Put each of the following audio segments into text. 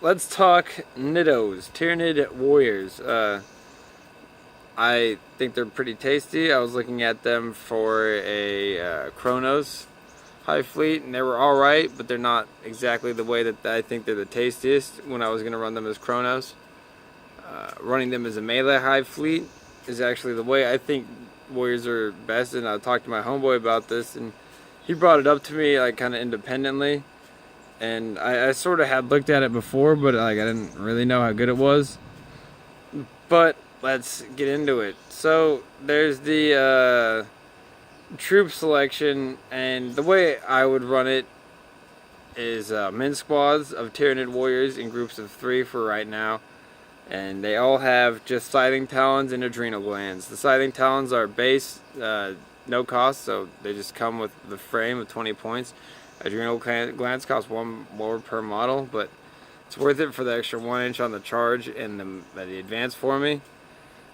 let's talk Niddos, Tyranid warriors. I think they're pretty tasty. I was looking at them for a Chronos High Fleet, and they were alright, but they're not exactly the way that I think they're the tastiest when I was going to run them as Chronos. Running them as a melee High Fleet is actually the way I think warriors are best, and I talked to my homeboy about this, and he brought it up to me like kind of independently. And I sort of had looked at it before, but like I didn't really know how good it was. But let's get into it. So there's the troop selection, and the way I would run it is min squads of Tyranid warriors in groups of 3 for right now. And they all have just scything talons and adrenal glands. The scything talons are base, no cost, so they just come with the frame of 20 points. Adrenal glands cost 1 more per model, but it's worth it for the extra 1 inch on the charge and the advance for me.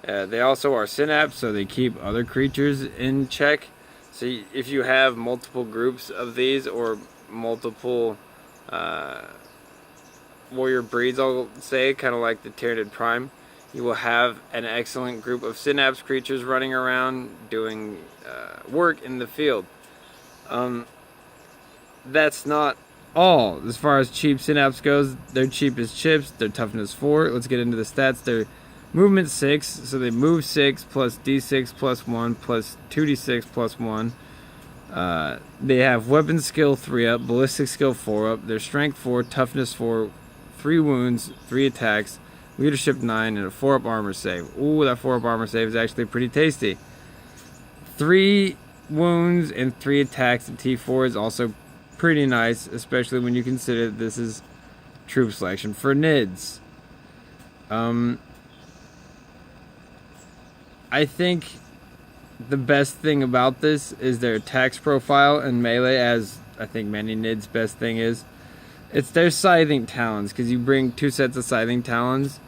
They also are synapse, so they keep other creatures in check. So if you have multiple groups of these or multiple warrior breeds, I'll say, kind of like the Tyranid Prime, you will have an excellent group of synapse creatures running around doing work in the field. That's not all. As far as cheap synapse goes, they're cheap as chips. They're toughness 4. Let's get into the stats. They're movement 6, so they move 6 plus d6 plus 1 plus 2d6 plus 1. They have weapon skill 3 up, ballistic skill 4 up. They're strength 4, toughness 4, 3 wounds, 3 attacks, leadership 9, and a 4 up armor save. Ooh, that 4 up armor save is actually pretty tasty. 3 wounds and 3 attacks at T4 is also pretty nice, especially when you consider that this is troop selection for Nids. I think the best thing about this is their attacks profile and melee, as I think many Nids' best thing is. It's their scything talons, because you bring 2 sets of scything talons.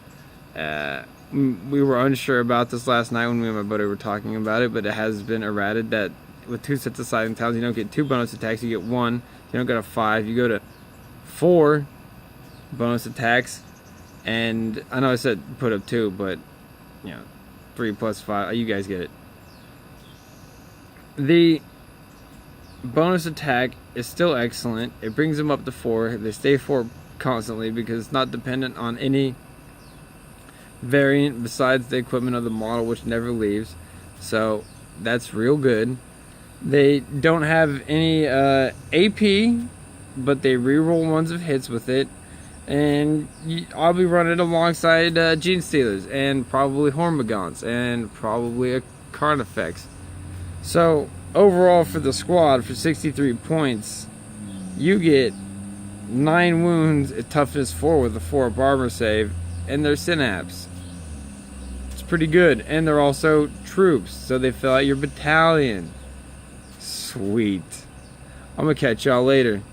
We were unsure about this last night when me and my buddy were talking about it, but it has been errated that with 2 sets of scything talons, you don't get 2 bonus attacks, you get 1. You don't go to 5, you go to 4 bonus attacks. And I know I said put up 2, but you know, 3 plus 5, you guys get it. The bonus attack is still excellent. It brings them up to 4. They stay 4 constantly because it's not dependent on any variant besides the equipment of the model, which never leaves. So that's real good. They don't have any AP, but they reroll ones of hits with it. And I'll be running alongside Gene Stealers and probably Hormagaunts and probably a Carnifex. So overall for the squad, for 63 points, you get 9 wounds at toughness 4 with a 4 up armor save, and they're synapse. It's pretty good. And they're also troops, so they fill out your battalion. Sweet. I'm gonna catch y'all later.